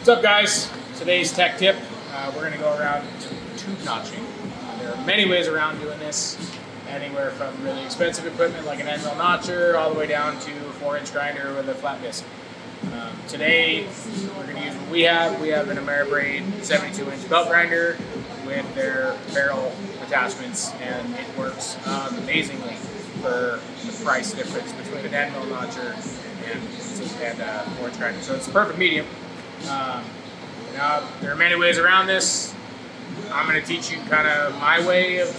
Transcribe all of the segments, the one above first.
What's up, guys? Today's tech tip, we're going to go around tube notching. There are many ways around doing this, anywhere from really expensive equipment like an end mill notcher all the way down to a 4-inch grinder with a flat disc. Today we're going to use what we have. We have an Ameribraid 72-inch belt grinder with their barrel attachments, and it works amazingly for the price difference between an end mill notcher and a 4-inch grinder. So it's a perfect medium. Now, there are many ways around this. I'm going to teach you kind of my way of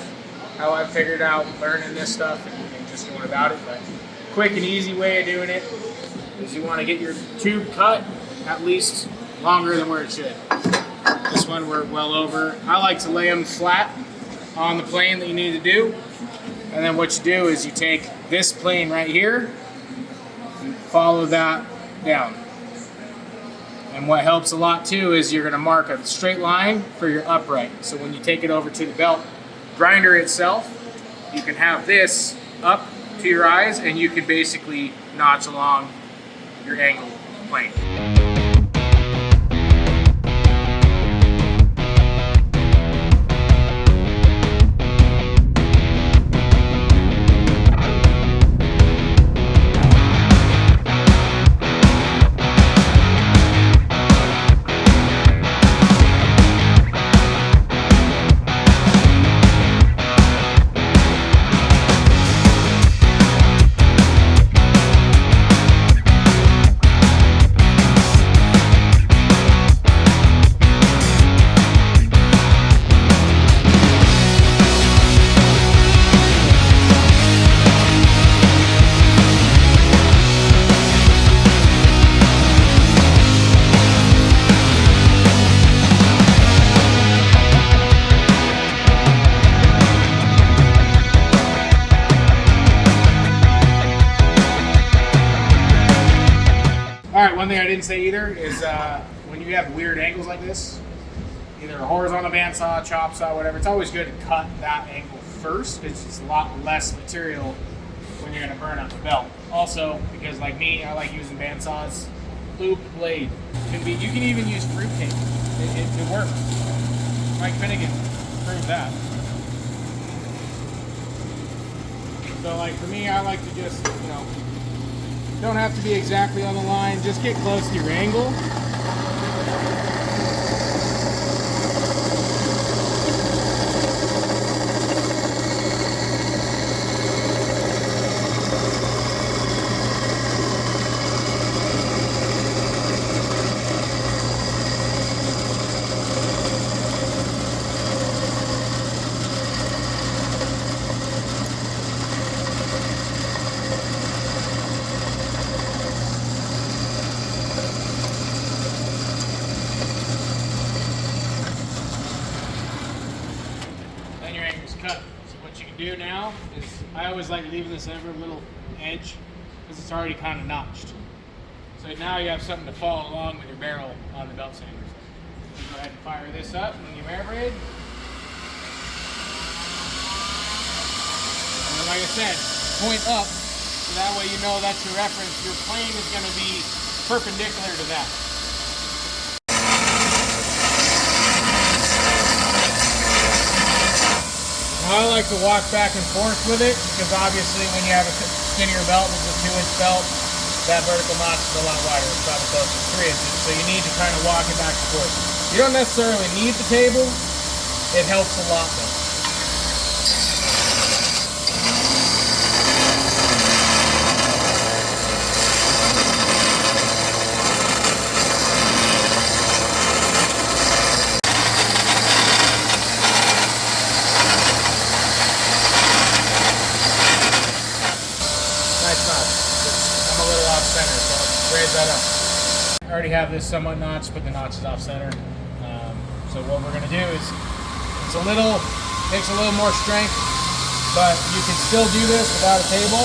how I've figured out learning this stuff and just going about it. But quick and easy way of doing it is you want to get your tube cut at least longer than where it should. This one we're well over. I like to lay them flat on the plane that you need to do. And then what you do is you take this plane right here and follow that down. And what helps a lot too is you're going to mark a straight line for your upright. So when you take it over to the belt grinder itself, you can have this up to your eyes and you can basically notch along your angled plane. Alright, one thing I didn't say either is when you have weird angles like this, either a horizontal bandsaw, chop saw, whatever, it's always good to cut that angle first because it's a lot less material when you're going to burn up the belt. Also, because like me, I like using bandsaws, loop blade. You can even use fruit tape. It works. Mike Finnegan proved that. So like for me, I like to just, don't have to be exactly on the line, just get close to your angle. Cut. So what you can do now is, I always like leaving this every little edge because it's already kind of notched. So now you have something to follow along with your barrel on the belt sander. So go ahead and fire this up in your Ameribraid. And then, like I said, point up so that way you know that's your reference. Your plane is going to be perpendicular to that. I like to walk back and forth with it because obviously when you have a skinnier belt, with a 2-inch belt, that vertical notch is a lot wider. It's probably close to 3 inches. So you need to kind of walk it back and forth. You don't necessarily need the table. It helps a lot though. I'm a little off center, so let's raise that up. I already have this somewhat notched, but the notch is off center. So what we're going to do is, takes a little more strength, but you can still do this without a table.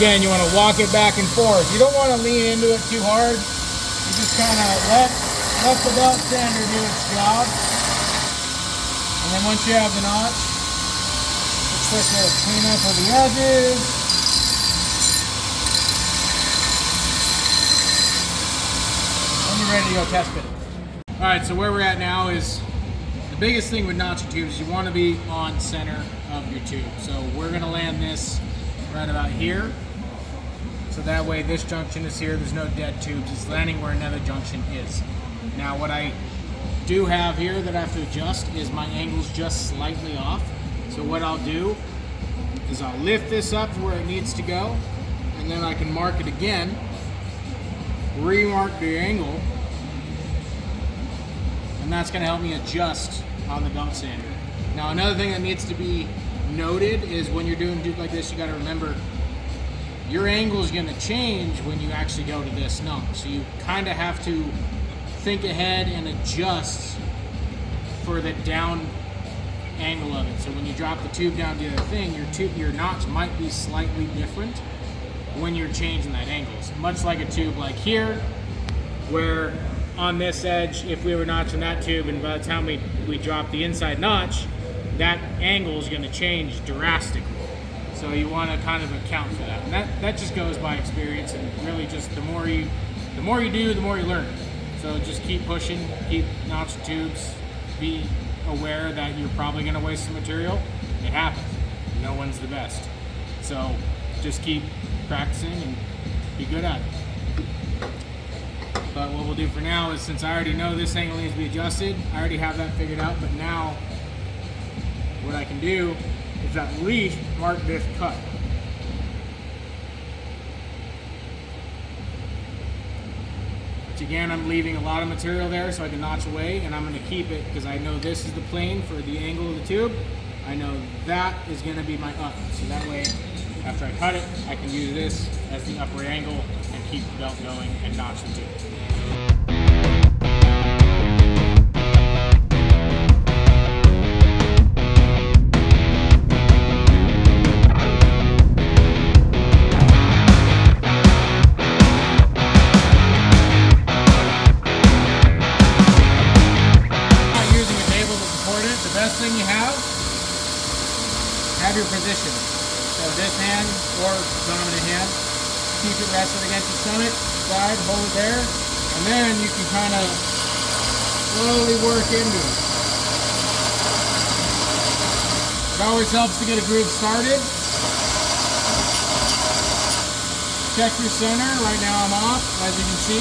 Again, you want to walk it back and forth. You don't want to lean into it too hard. You just kind of let the belt sander do its job. And then once you have the notch, let's start to clean up of the edges. And you're ready to go test fit it. Alright, so where we're at now is the biggest thing with notching tubes is you want to be on center of your tube. So we're going to land this right about here. So that way this junction is here, there's no dead tubes. It's landing where another junction is. Now what I do have here that I have to adjust is my angle's just slightly off. So what I'll do is I'll lift this up to where it needs to go, and then I can mark it again, remark the angle, and that's going to help me adjust on the belt sander. Now another thing that needs to be noted is when you're doing tube like this, you got to remember your angle is going to change when you actually go to this notch. So you kind of have to think ahead and adjust for the down angle of it. So when you drop the tube down to the other thing, your notch might be slightly different when you're changing that angle. So much like a tube like here, where on this edge, if we were notching that tube and by the time we drop the inside notch, that angle is going to change drastically. So you want to kind of account for that. And that just goes by experience, and really just the more you do, the more you learn. So just keep pushing, keep notching tubes, be aware that you're probably going to waste some material. It happens. No one's the best. So just keep practicing and be good at it. But what we'll do for now is, since I already know this angle needs to be adjusted, I already have that figured out, but now what I can do is at least mark this cut. Which again, I'm leaving a lot of material there so I can notch away, and I'm going to keep it because I know this is the plane for the angle of the tube. I know that is going to be my up. So that way, after I cut it, I can use this as the upper angle and keep the belt going and notch the tube. Thing you have your position. So this hand or dominant hand, keep it rested against the stomach, side, hold it there, and then you can kind of slowly work into it. It always helps to get a groove started. Check your center. Right now I'm off, as you can see.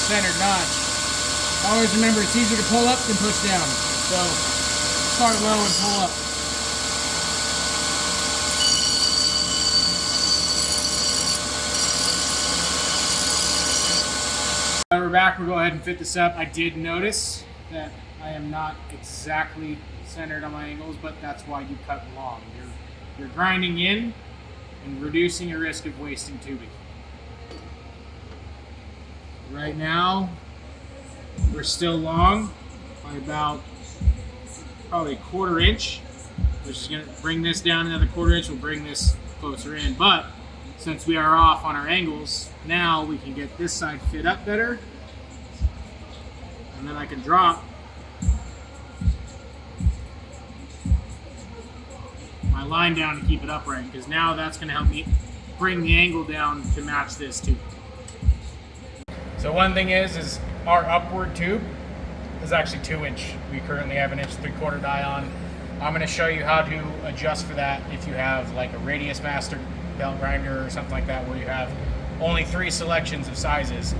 Centered notch. Always remember, it's easier to pull up than push down. So start low and pull up. We're back. We'll go ahead and fit this up. I did notice that I am not exactly centered on my angles, but that's why you cut long. You're grinding in and reducing your risk of wasting tubing. Right now, we're still long by about probably a 1/4 inch, which is going to bring this down another 1/4 inch. We'll bring this closer in. But since we are off on our angles, now we can get this side fit up better. And then I can drop my line down to keep it upright, because now that's going to help me bring the angle down to match this too. So one thing is our upward tube is actually 2 inch. We currently have an 1 3/4 die on. I'm going to show you how to adjust for that if you have like a radius master belt grinder or something like that, where you have only 3 selections of sizes,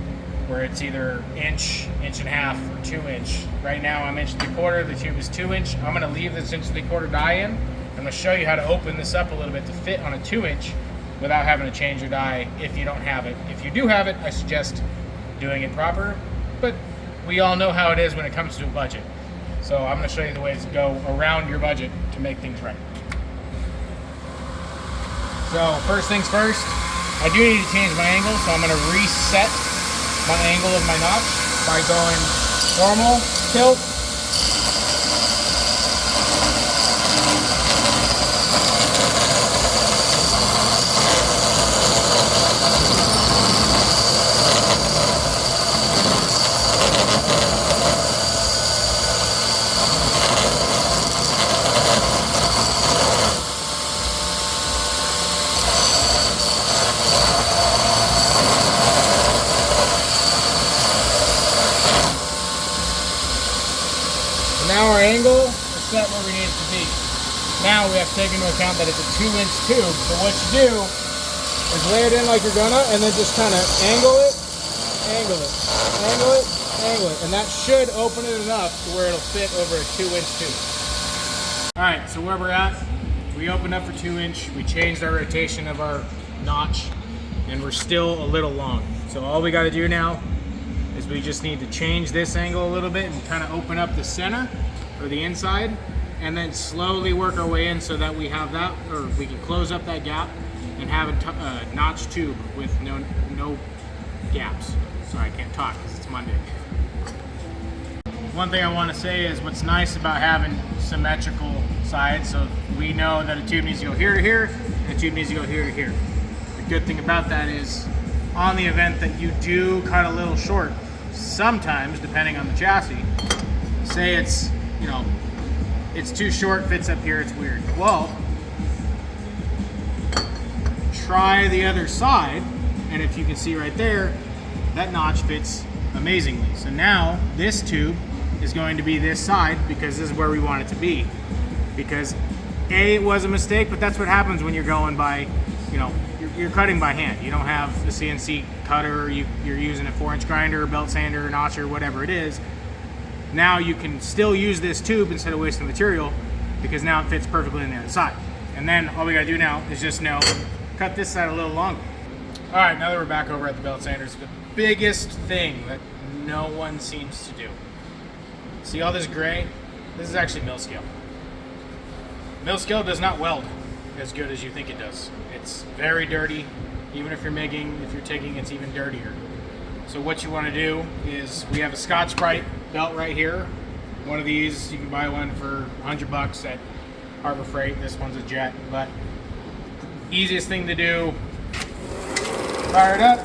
where it's either inch, 1.5 inch, or 2 inch. Right now I'm 1 3/4, the tube is 2 inch. I'm going to leave this 1 3/4 die in I'm going to show you how to open this up a little bit to fit on a 2-inch without having to change your die if you don't have it. If you do have it, I suggest doing it proper, but we all know how it is when it comes to a budget. So I'm going to show you the ways to go around your budget to make things right. So first things first, I do need to change my angle, so I'm going to reset my angle of my notch by going normal, tilt, now our angle is set where we need it to be. Now we have to take into account that it's a 2-inch tube. So what you do is lay it in like you're gonna, and then just kind of angle it, angle it, angle it, angle it. And that should open it enough to where it'll fit over a 2-inch tube. All right, so where we're at, we opened up for 2-inch, we changed our rotation of our notch, and we're still a little long. So all we gotta do now is we just need to change this angle a little bit and kind of open up the center or the inside, and then slowly work our way in so that we have that, or we can close up that gap and have a notch tube with no gaps. Sorry, I can't talk because it's Monday. One thing I want to say is what's nice about having symmetrical sides, so we know that a tube needs to go here to here and a tube needs to go here to here. The good thing about that is, on the event that you do cut a little short, sometimes, depending on the chassis, say it's, it's too short, fits up here, it's weird. Well, try the other side, and if you can see right there, that notch fits amazingly. So now this tube is going to be this side because this is where we want it to be. Because A, it was a mistake, but that's what happens when you're going by, you're cutting by hand. You don't have the CNC cutter, you're using a 4-inch grinder, belt sander, notcher, whatever it is. Now you can still use this tube instead of wasting material because now it fits perfectly on the other side. And then all we gotta do now is just cut this side a little longer. All right, now that we're back over at the belt sanders, the biggest thing that no one seems to do. See all this gray? This is actually mill scale. Mill scale does not weld as good as you think it does. It's very dirty. Even if you're taking, it's even dirtier. So what you want to do is, we have a Scotch-Brite belt right here. One of these, you can buy one for $100 at Harbor Freight. This one's a Jet, but easiest thing to do, fire it up.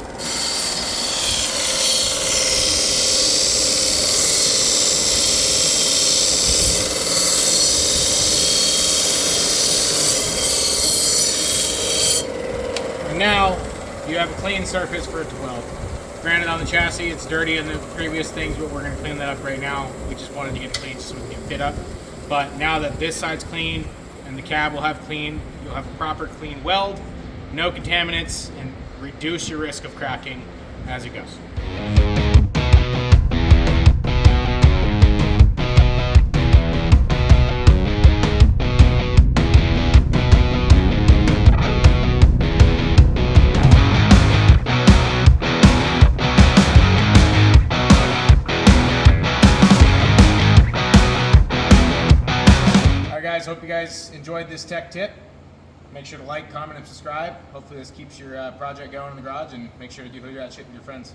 And now you have a clean surface for it to weld. Granted, on the chassis it's dirty in the previous things, but we're going to clean that up right now. We just wanted to get it clean so we can fit up. But now that this side's clean and the cab will have clean, you'll have a proper clean weld, no contaminants, and reduce your risk of cracking as it goes. Hope you guys enjoyed this tech tip. Make sure to like, comment, and subscribe. Hopefully this keeps your project going in the garage, and make sure to do Hoodrat shit with your friends.